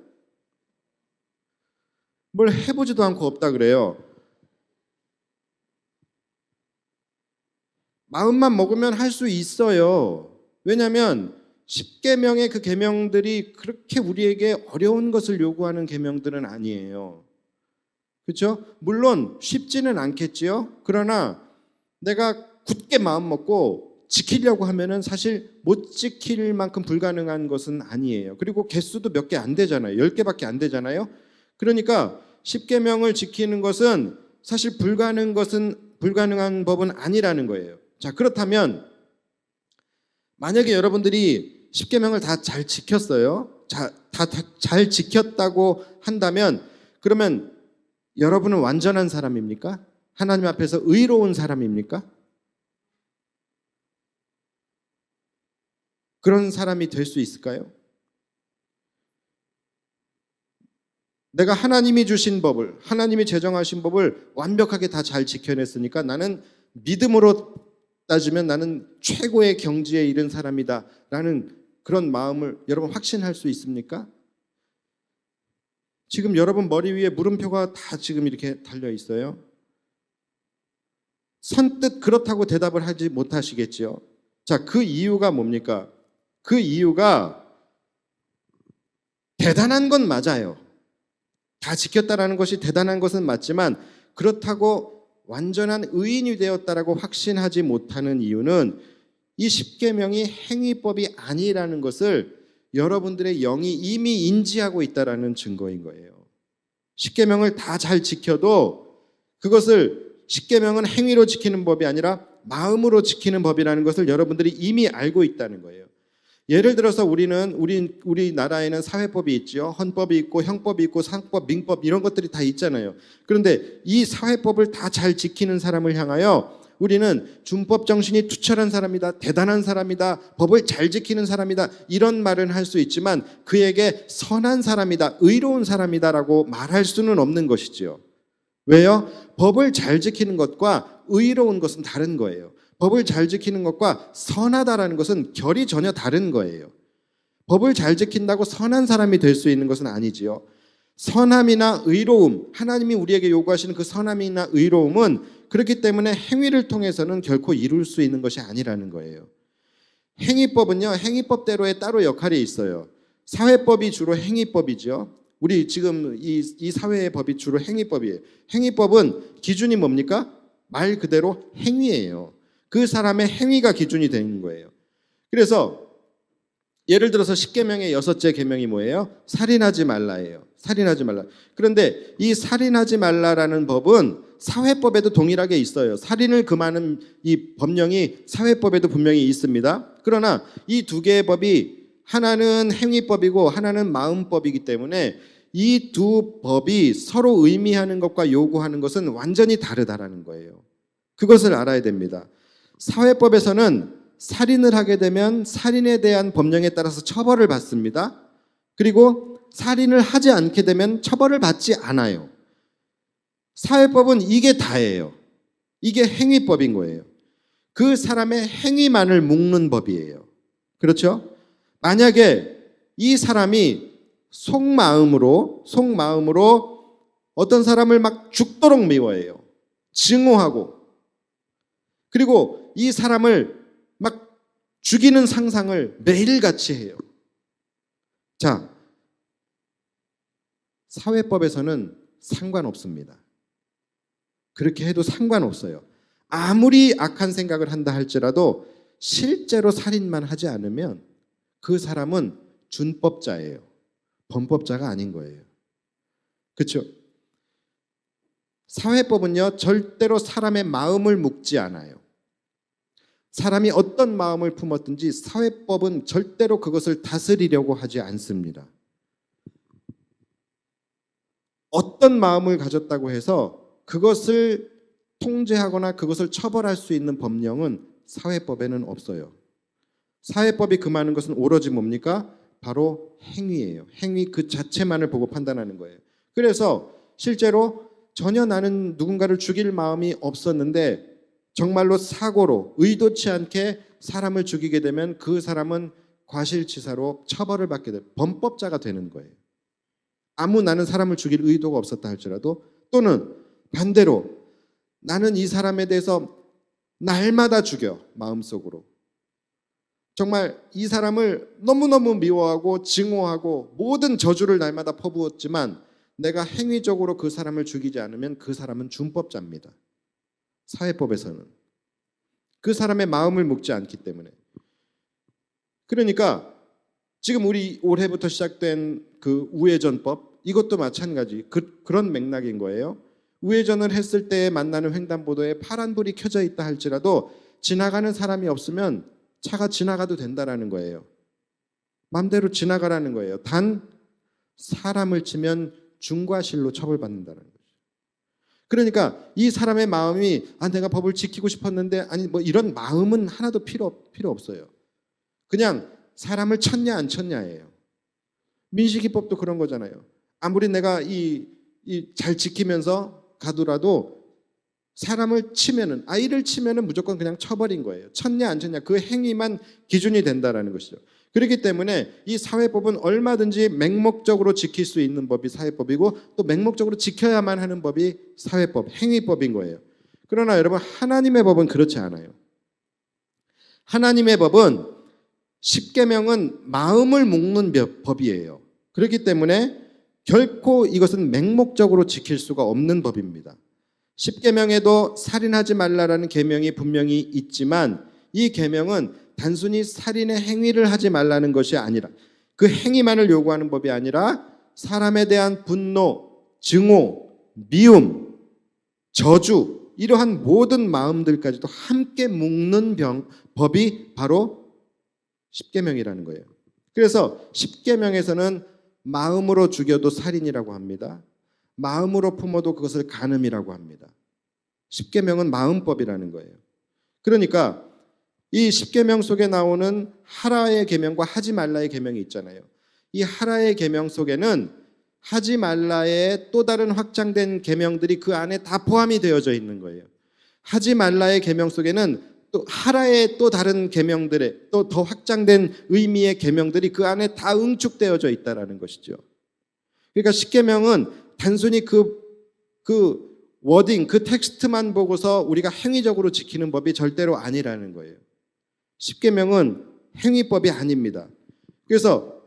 뭘 해보지도 않고 없다 그래요. 마음만 먹으면 할 수 있어요. 왜냐하면 십계명의 그 계명들이 그렇게 우리에게 어려운 것을 요구하는 계명들은 아니에요. 그렇죠? 물론 쉽지는 않겠지요. 그러나 내가 굳게 마음 먹고 지키려고 하면은 사실 못 지킬 만큼 불가능한 것은 아니에요. 그리고 개수도 몇 개 안 되잖아요. 10개밖에 안 되잖아요. 그러니까 십계명을 지키는 것은 사실 불가능한 법은 아니라는 거예요. 자, 그렇다면 만약에 여러분들이 십계명을 다 잘 지켰어요. 다 잘 지켰다고 한다면 그러면 여러분은 완전한 사람입니까? 하나님 앞에서 의로운 사람입니까? 그런 사람이 될 수 있을까요? 내가 하나님이 주신 법을, 하나님이 제정하신 법을 완벽하게 다 잘 지켜냈으니까 나는 믿음으로 따지면 나는 최고의 경지에 이른 사람이다 라는 그런 마음을 여러분 확신할 수 있습니까? 지금 여러분 머리 위에 물음표가 다 지금 이렇게 달려 있어요. 선뜻 그렇다고 대답을 하지 못하시겠지요. 자, 그 이유가 뭡니까? 그 이유가 대단한 건 맞아요. 다 지켰다라는 것이 대단한 것은 맞지만 그렇다고 완전한 의인이 되었다라고 확신하지 못하는 이유는 이 십계명이 행위법이 아니라는 것을 여러분들의 영이 이미 인지하고 있다라는 증거인 거예요. 십계명을 다 잘 지켜도 그것을 십계명은 행위로 지키는 법이 아니라 마음으로 지키는 법이라는 것을 여러분들이 이미 알고 있다는 거예요. 예를 들어서 우리 나라에는 사회법이 있죠. 헌법이 있고 형법이 있고 상법, 민법 이런 것들이 다 있잖아요. 그런데 이 사회법을 다 잘 지키는 사람을 향하여 우리는 준법 정신이 투철한 사람이다, 대단한 사람이다, 법을 잘 지키는 사람이다 이런 말은 할 수 있지만 그에게 선한 사람이다, 의로운 사람이다라고 말할 수는 없는 것이지요. 왜요? 법을 잘 지키는 것과 의로운 것은 다른 거예요. 법을 잘 지키는 것과 선하다라는 것은 결이 전혀 다른 거예요. 법을 잘 지킨다고 선한 사람이 될 수 있는 것은 아니지요. 선함이나 의로움, 하나님이 우리에게 요구하시는 그 선함이나 의로움은 그렇기 때문에 행위를 통해서는 결코 이룰 수 있는 것이 아니라는 거예요. 행위법은요, 행위법대로의 따로 역할이 있어요. 사회법이 주로 행위법이죠. 우리 지금 이 사회의 법이 주로 행위법이에요. 행위법은 기준이 뭡니까? 말 그대로 행위예요. 그 사람의 행위가 기준이 되는 거예요. 그래서 예를 들어서 십계명의 6째 계명이 뭐예요? 살인하지 말라예요. 살인하지 말라. 그런데 이 살인하지 말라라는 법은 사회법에도 동일하게 있어요. 살인을 금하는 이 법령이 사회법에도 분명히 있습니다. 그러나 이 두 개의 법이 하나는 행위법이고 하나는 마음법이기 때문에 이 두 법이 서로 의미하는 것과 요구하는 것은 완전히 다르다라는 거예요. 그것을 알아야 됩니다. 사회법에서는 살인을 하게 되면 살인에 대한 법령에 따라서 처벌을 받습니다. 그리고 살인을 하지 않게 되면 처벌을 받지 않아요. 사회법은 이게 다예요. 이게 행위법인 거예요. 그 사람의 행위만을 묶는 법이에요. 그렇죠? 만약에 이 사람이 속마음으로 어떤 사람을 막 죽도록 미워해요. 증오하고 그리고 이 사람을 막 죽이는 상상을 매일같이 해요. 자, 사회법에서는 상관없습니다. 그렇게 해도 상관없어요. 아무리 악한 생각을 한다 할지라도 실제로 살인만 하지 않으면 그 사람은 준법자예요. 범법자가 아닌 거예요. 그렇죠? 사회법은요, 절대로 사람의 마음을 묶지 않아요. 사람이 어떤 마음을 품었든지 사회법은 절대로 그것을 다스리려고 하지 않습니다. 어떤 마음을 가졌다고 해서 그것을 통제하거나 그것을 처벌할 수 있는 법령은 사회법에는 없어요. 사회법이 금하는 것은 오로지 뭡니까? 바로 행위예요. 행위 그 자체만을 보고 판단하는 거예요. 그래서 실제로 전혀 나는 누군가를 죽일 마음이 없었는데 정말로 사고로 의도치 않게 사람을 죽이게 되면 그 사람은 과실치사로 처벌을 받게 돼요. 범법자가 되는 거예요. 아무 나는 사람을 죽일 의도가 없었다 할지라도 또는 반대로 나는 이 사람에 대해서 날마다 죽여 마음속으로 정말 이 사람을 너무너무 미워하고 증오하고 모든 저주를 날마다 퍼부었지만 내가 행위적으로 그 사람을 죽이지 않으면 그 사람은 준법자입니다. 사회법에서는 그 사람의 마음을 묶지 않기 때문에. 그러니까 지금 우리 올해부터 시작된 그 우회전법 이것도 마찬가지 그런 맥락인 거예요. 우회전을 했을 때 만나는 횡단보도에 파란불이 켜져 있다 할지라도 지나가는 사람이 없으면 차가 지나가도 된다라는 거예요. 마음대로 지나가라는 거예요. 단 사람을 치면 중과실로 처벌받는다는 거죠. 그러니까 이 사람의 마음이 내가 법을 지키고 싶었는데 아니 뭐 이런 마음은 하나도 필요 없어요. 그냥 사람을 쳤냐 안 쳤냐예요. 민식이법도 그런 거잖아요. 아무리 내가 잘 지키면서 가더라도 사람을 치면은 아이를 치면은 무조건 그냥 쳐버린 거예요. 쳤냐 안 쳤냐 그 행위만 기준이 된다라는 것이죠. 그렇기 때문에 이 사회법은 얼마든지 맹목적으로 지킬 수 있는 법이 사회법이고 또 맹목적으로 지켜야만 하는 법이 사회법, 행위법인 거예요. 그러나 여러분 하나님의 법은 그렇지 않아요. 하나님의 법은 십계명은 마음을 묶는 법이에요. 그렇기 때문에 결코 이것은 맹목적으로 지킬 수가 없는 법입니다. 십계명에도 살인하지 말라라는 계명이 분명히 있지만 이 계명은 단순히 살인의 행위를 하지 말라는 것이 아니라 그 행위만을 요구하는 법이 아니라 사람에 대한 분노, 증오, 미움, 저주 이러한 모든 마음들까지도 함께 묶는 법이 바로 십계명이라는 거예요. 그래서 십계명에서는 마음으로 죽여도 살인이라고 합니다. 마음으로 품어도 그것을 간음이라고 합니다. 십계명은 마음법이라는 거예요. 그러니까 이 십계명 속에 나오는 하라의 계명과 하지 말라의 계명이 있잖아요. 이 하라의 계명 속에는 하지 말라의 또 다른 확장된 계명들이 그 안에 다 포함이 되어져 있는 거예요. 하지 말라의 계명 속에는 또 하라의 또 다른 계명들의 또 더 확장된 의미의 계명들이 그 안에 다 응축되어져 있다라는 것이죠. 그러니까 십계명은 단순히 그 워딩, 그 텍스트만 보고서 우리가 행위적으로 지키는 법이 절대로 아니라는 거예요. 십계명은 행위법이 아닙니다. 그래서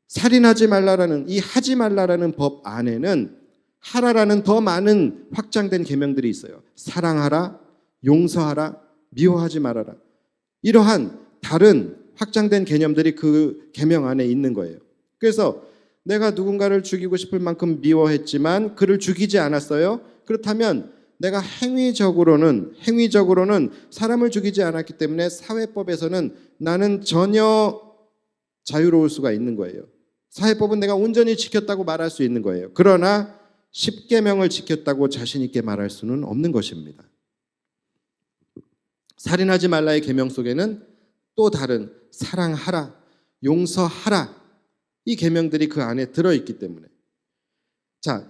살인하지 말라라는 이 하지 말라라는 법 안에는 하라라는 더 많은 확장된 계명들이 있어요. 사랑하라, 용서하라, 미워하지 말아라. 이러한 다른 확장된 개념들이 그 계명 안에 있는 거예요. 그래서 내가 누군가를 죽이고 싶을 만큼 미워했지만 그를 죽이지 않았어요. 그렇다면 내가 행위적으로는 사람을 죽이지 않았기 때문에 사회법에서는 나는 전혀 자유로울 수가 있는 거예요. 사회법은 내가 온전히 지켰다고 말할 수 있는 거예요. 그러나 십계명을 지켰다고 자신 있게 말할 수는 없는 것입니다. 살인하지 말라의 계명 속에는 또 다른 사랑하라, 용서하라 이 계명들이 그 안에 들어있기 때문에 자,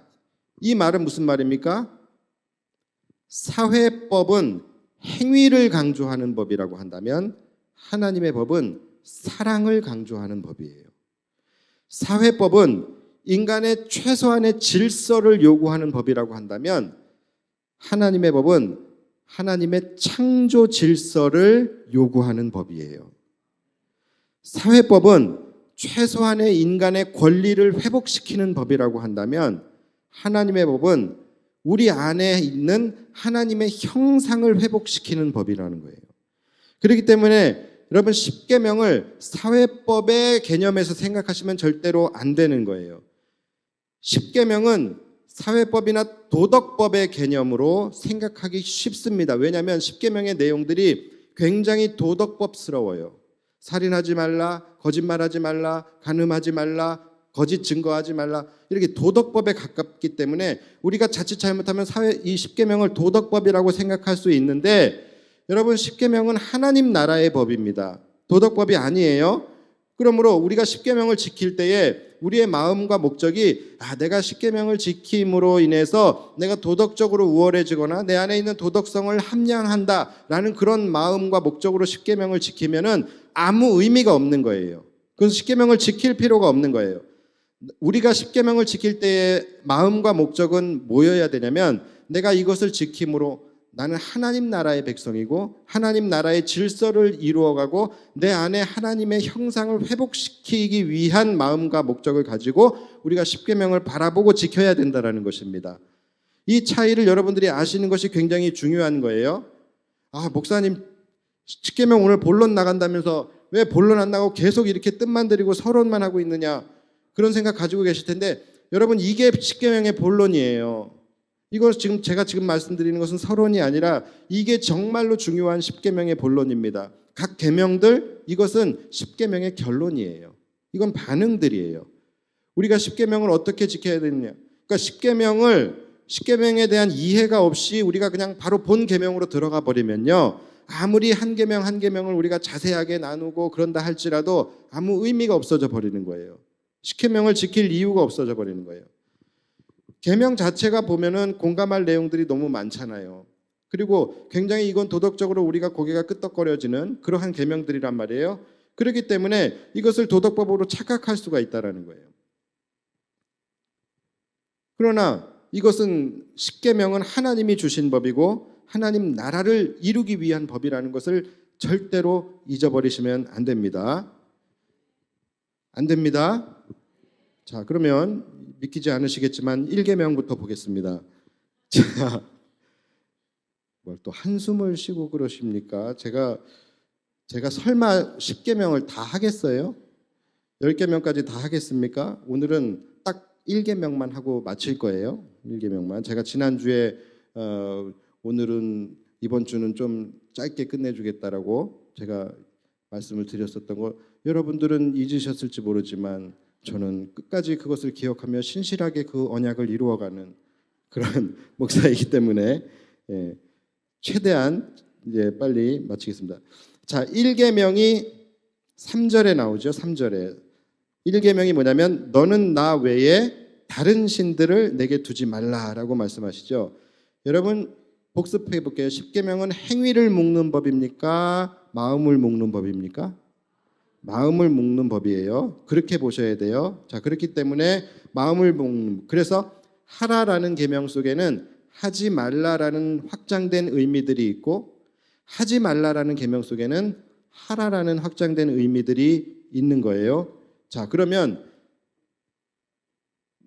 이 말은 무슨 말입니까? 사회법은 행위를 강조하는 법이라고 한다면 하나님의 법은 사랑을 강조하는 법이에요. 사회법은 인간의 최소한의 질서를 요구하는 법이라고 한다면 하나님의 법은 하나님의 창조 질서를 요구하는 법이에요. 사회법은 최소한의 인간의 권리를 회복시키는 법이라고 한다면 하나님의 법은 우리 안에 있는 하나님의 형상을 회복시키는 법이라는 거예요. 그렇기 때문에 여러분 십계명을 사회법의 개념에서 생각하시면 절대로 안 되는 거예요. 십계명은 사회법이나 도덕법의 개념으로 생각하기 쉽습니다. 왜냐하면 십계명의 내용들이 굉장히 도덕법스러워요. 살인하지 말라, 거짓말하지 말라, 간음하지 말라, 거짓 증거하지 말라 이렇게 도덕법에 가깝기 때문에 우리가 자칫 잘못하면 이 십계명을 도덕법이라고 생각할 수 있는데 여러분 십계명은 하나님 나라의 법입니다. 도덕법이 아니에요. 그러므로 우리가 십계명을 지킬 때에 우리의 마음과 목적이 내가 십계명을 지킴으로 인해서 내가 도덕적으로 우월해지거나 내 안에 있는 도덕성을 함양한다라는 그런 마음과 목적으로 십계명을 지키면은 아무 의미가 없는 거예요. 그래서 십계명을 지킬 필요가 없는 거예요. 우리가 십계명을 지킬 때의 마음과 목적은 뭐여야 되냐면 내가 이것을 지킴으로 나는 하나님 나라의 백성이고 하나님 나라의 질서를 이루어가고 내 안에 하나님의 형상을 회복시키기 위한 마음과 목적을 가지고 우리가 십계명을 바라보고 지켜야 된다는 것입니다. 이 차이를 여러분들이 아시는 것이 굉장히 중요한 거예요. 목사님 십계명 오늘 본론 나간다면서 왜 본론 안 나가고 계속 이렇게 뜻만 들이고 서론만 하고 있느냐 그런 생각 가지고 계실 텐데 여러분 이게 십계명의 본론이에요. 이거 제가 지금 말씀드리는 것은 서론이 아니라 이게 정말로 중요한 십계명의 본론입니다. 각 계명들 이것은 십계명의 결론이에요. 이건 반응들이에요. 우리가 십계명을 어떻게 지켜야 되느냐? 그러니까 십계명에 대한 이해가 없이 우리가 그냥 바로 본 계명으로 들어가 버리면요. 아무리 한 계명 한 계명을 우리가 자세하게 나누고 그런다 할지라도 아무 의미가 없어져 버리는 거예요. 십계명을 지킬 이유가 없어져 버리는 거예요. 계명 자체가 보면은 공감할 내용들이 너무 많잖아요. 그리고 굉장히 이건 도덕적으로 우리가 고개가 끄덕거려지는 그러한 계명들이란 말이에요. 그렇기 때문에 이것을 도덕법으로 착각할 수가 있다라는 거예요. 그러나 이것은 십계명은 하나님이 주신 법이고 하나님 나라를 이루기 위한 법이라는 것을 절대로 잊어버리시면 안 됩니다. 안 됩니다. 자, 그러면 믿기지 않으시겠지만 1계명부터 보겠습니다. 자, 뭘 또 한숨을 쉬고 그러십니까? 제가 설마 10계명을 다 하겠어요? 10계명까지 다 하겠습니까? 오늘은 딱 1계명만 하고 마칠 거예요. 1계명만. 제가 지난주에 오늘은 이번 주는 좀 짧게 끝내주겠다라고 제가 말씀을 드렸었던 거 여러분들은 잊으셨을지 모르지만 저는 끝까지 그것을 기억하며 신실하게 그 언약을 이루어가는 그런 목사이기 때문에 최대한 이제 빨리 마치겠습니다. 자, 1계명이 3절에 나오죠. 3절에 1계명이 뭐냐면 너는 나 외에 다른 신들을 내게 두지 말라라고 말씀하시죠. 여러분 복습해 볼게요. 10계명은 행위를 묶는 법입니까? 마음을 묶는 법입니까? 마음을 묶는 법이에요. 그렇게 보셔야 돼요. 자, 그렇기 때문에 마음을 묶는, 그래서 하라라는 계명 속에는 하지 말라라는 확장된 의미들이 있고 하지 말라라는 계명 속에는 하라라는 확장된 의미들이 있는 거예요. 자, 그러면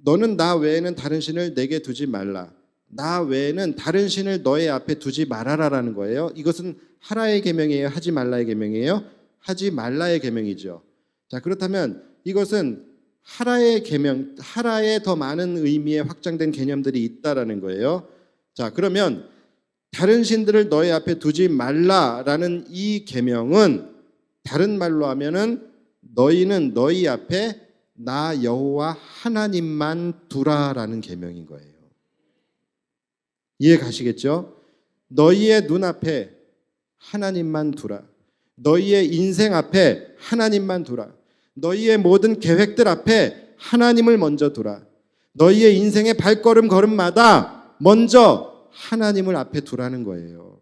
너는 나 외에는 다른 신을 내게 두지 말라. 나 외에는 다른 신을 너의 앞에 두지 말아라라는 거예요. 이것은 하라의 계명이에요? 하지 말라의 계명이에요? 하지 말라의 계명이죠. 자, 그렇다면 이것은 하라의 계명, 하라에 더 많은 의미의 확장된 개념들이 있다라는 거예요. 자, 그러면 다른 신들을 너의 앞에 두지 말라라는 이 계명은 다른 말로 하면은 너희는 너희 앞에 나 여호와 하나님만 두라라는 계명인 거예요. 이해 가시겠죠? 너희의 눈앞에 하나님만 두라. 너희의 인생 앞에 하나님만 두라. 너희의 모든 계획들 앞에 하나님을 먼저 두라. 너희의 인생의 발걸음 걸음마다 먼저 하나님을 앞에 두라는 거예요.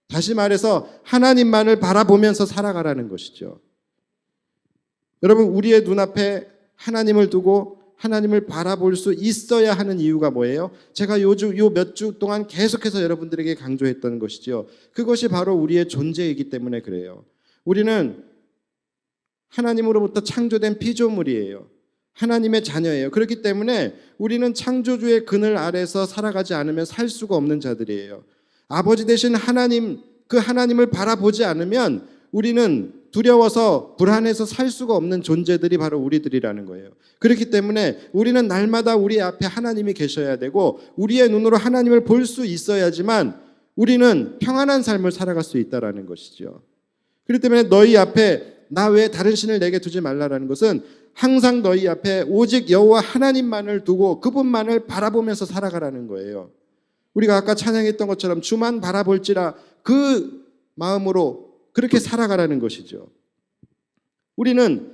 다시 말해서 하나님만을 바라보면서 살아가라는 것이죠. 여러분, 우리의 눈앞에 하나님을 두고 하나님을 바라볼 수 있어야 하는 이유가 뭐예요? 제가 요 몇 주 동안 계속해서 여러분들에게 강조했던 것이죠. 그것이 바로 우리의 존재이기 때문에 그래요. 우리는 하나님으로부터 창조된 피조물이에요. 하나님의 자녀예요. 그렇기 때문에 우리는 창조주의 그늘 아래서 살아가지 않으면 살 수가 없는 자들이에요. 아버지 되신 하나님, 그 하나님을 바라보지 않으면 우리는 두려워서 불안해서 살 수가 없는 존재들이 바로 우리들이라는 거예요. 그렇기 때문에 우리는 날마다 우리 앞에 하나님이 계셔야 되고 우리의 눈으로 하나님을 볼 수 있어야지만 우리는 평안한 삶을 살아갈 수 있다는 것이죠. 그렇기 때문에 너희 앞에 나 외에 다른 신을 내게 두지 말라라는 것은 항상 너희 앞에 오직 여호와 하나님만을 두고 그분만을 바라보면서 살아가라는 거예요. 우리가 아까 찬양했던 것처럼 주만 바라볼지라 그 마음으로 그렇게 살아가라는 것이죠. 우리는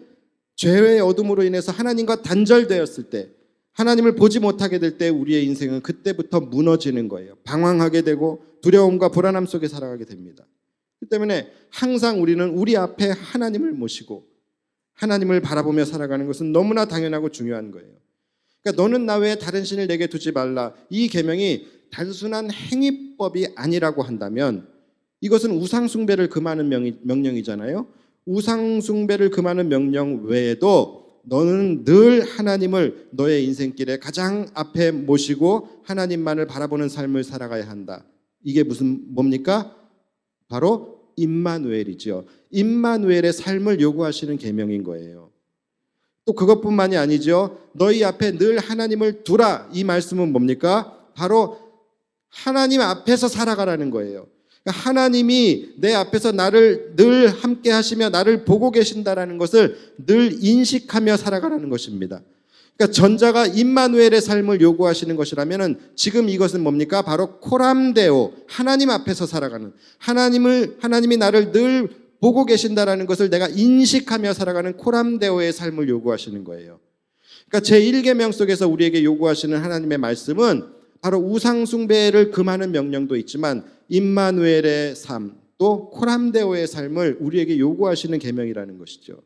죄의 어둠으로 인해서 하나님과 단절되었을 때, 하나님을 보지 못하게 될 때 우리의 인생은 그때부터 무너지는 거예요. 방황하게 되고 두려움과 불안함 속에 살아가게 됩니다. 그렇기 때문에 항상 우리는 우리 앞에 하나님을 모시고 하나님을 바라보며 살아가는 것은 너무나 당연하고 중요한 거예요. 그러니까 너는 나 외에 다른 신을 내게 두지 말라. 이 계명이 단순한 행위법이 아니라고 한다면 이것은 우상숭배를 금하는 명령이잖아요. 우상숭배를 금하는 명령 외에도 너는 늘 하나님을 너의 인생길에 가장 앞에 모시고 하나님만을 바라보는 삶을 살아가야 한다. 이게 뭡니까? 바로 임마누엘이죠. 임마누엘의 삶을 요구하시는 계명인 거예요. 또 그것뿐만이 아니죠. 너희 앞에 늘 하나님을 두라. 이 말씀은 뭡니까? 바로 하나님 앞에서 살아가라는 거예요. 하나님이 내 앞에서 나를 늘 함께 하시며 나를 보고 계신다라는 것을 늘 인식하며 살아가라는 것입니다. 그러니까 전자가 임마누엘의 삶을 요구하시는 것이라면 지금 이것은 뭡니까? 바로 코람데오, 하나님 앞에서 살아가는, 하나님이 나를 늘 보고 계신다라는 것을 내가 인식하며 살아가는 코람데오의 삶을 요구하시는 거예요. 그러니까 제1계명 속에서 우리에게 요구하시는 하나님의 말씀은 바로 우상숭배를 금하는 명령도 있지만 임마누엘의 삶, 또 코람데오의 삶을 우리에게 요구하시는 계명이라는 것이죠.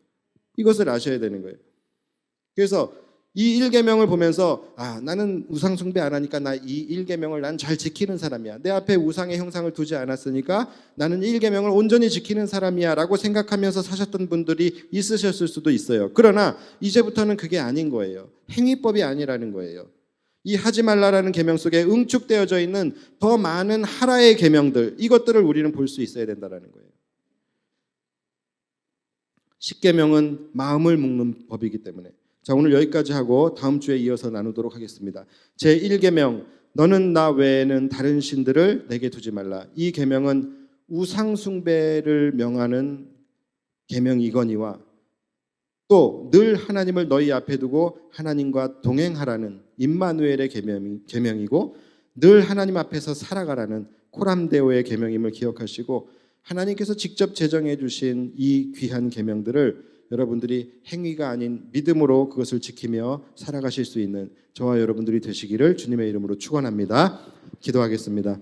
이것을 아셔야 되는 거예요. 그래서 이 1계명을 보면서 나는 우상 숭배 안 하니까 나 이 1계명을 난 잘 지키는 사람이야. 내 앞에 우상의 형상을 두지 않았으니까 나는 1계명을 온전히 지키는 사람이야 라고 생각하면서 사셨던 분들이 있으셨을 수도 있어요. 그러나 이제부터는 그게 아닌 거예요. 행위법이 아니라는 거예요. 이 하지 말라라는 계명 속에 응축되어져 있는 더 많은 하라의 계명들, 이것들을 우리는 볼 수 있어야 된다는 거예요. 10계명은 마음을 묶는 법이기 때문에. 자, 오늘 여기까지 하고 다음 주에 이어서 나누도록 하겠습니다. 제1계명, 너는 나 외에는 다른 신들을 내게 두지 말라. 이 계명은 우상 숭배를 명하는 계명이거니와 또 늘 하나님을 너희 앞에 두고 하나님과 동행하라는 임마누엘의 계명이고 늘 하나님 앞에서 살아가라는 코람데오의 계명임을 기억하시고 하나님께서 직접 제정해 주신 이 귀한 계명들을 여러분들이 행위가 아닌 믿음으로 그것을 지키며 살아가실 수 있는 저와 여러분들이 되시기를 주님의 이름으로 축원합니다. 기도하겠습니다.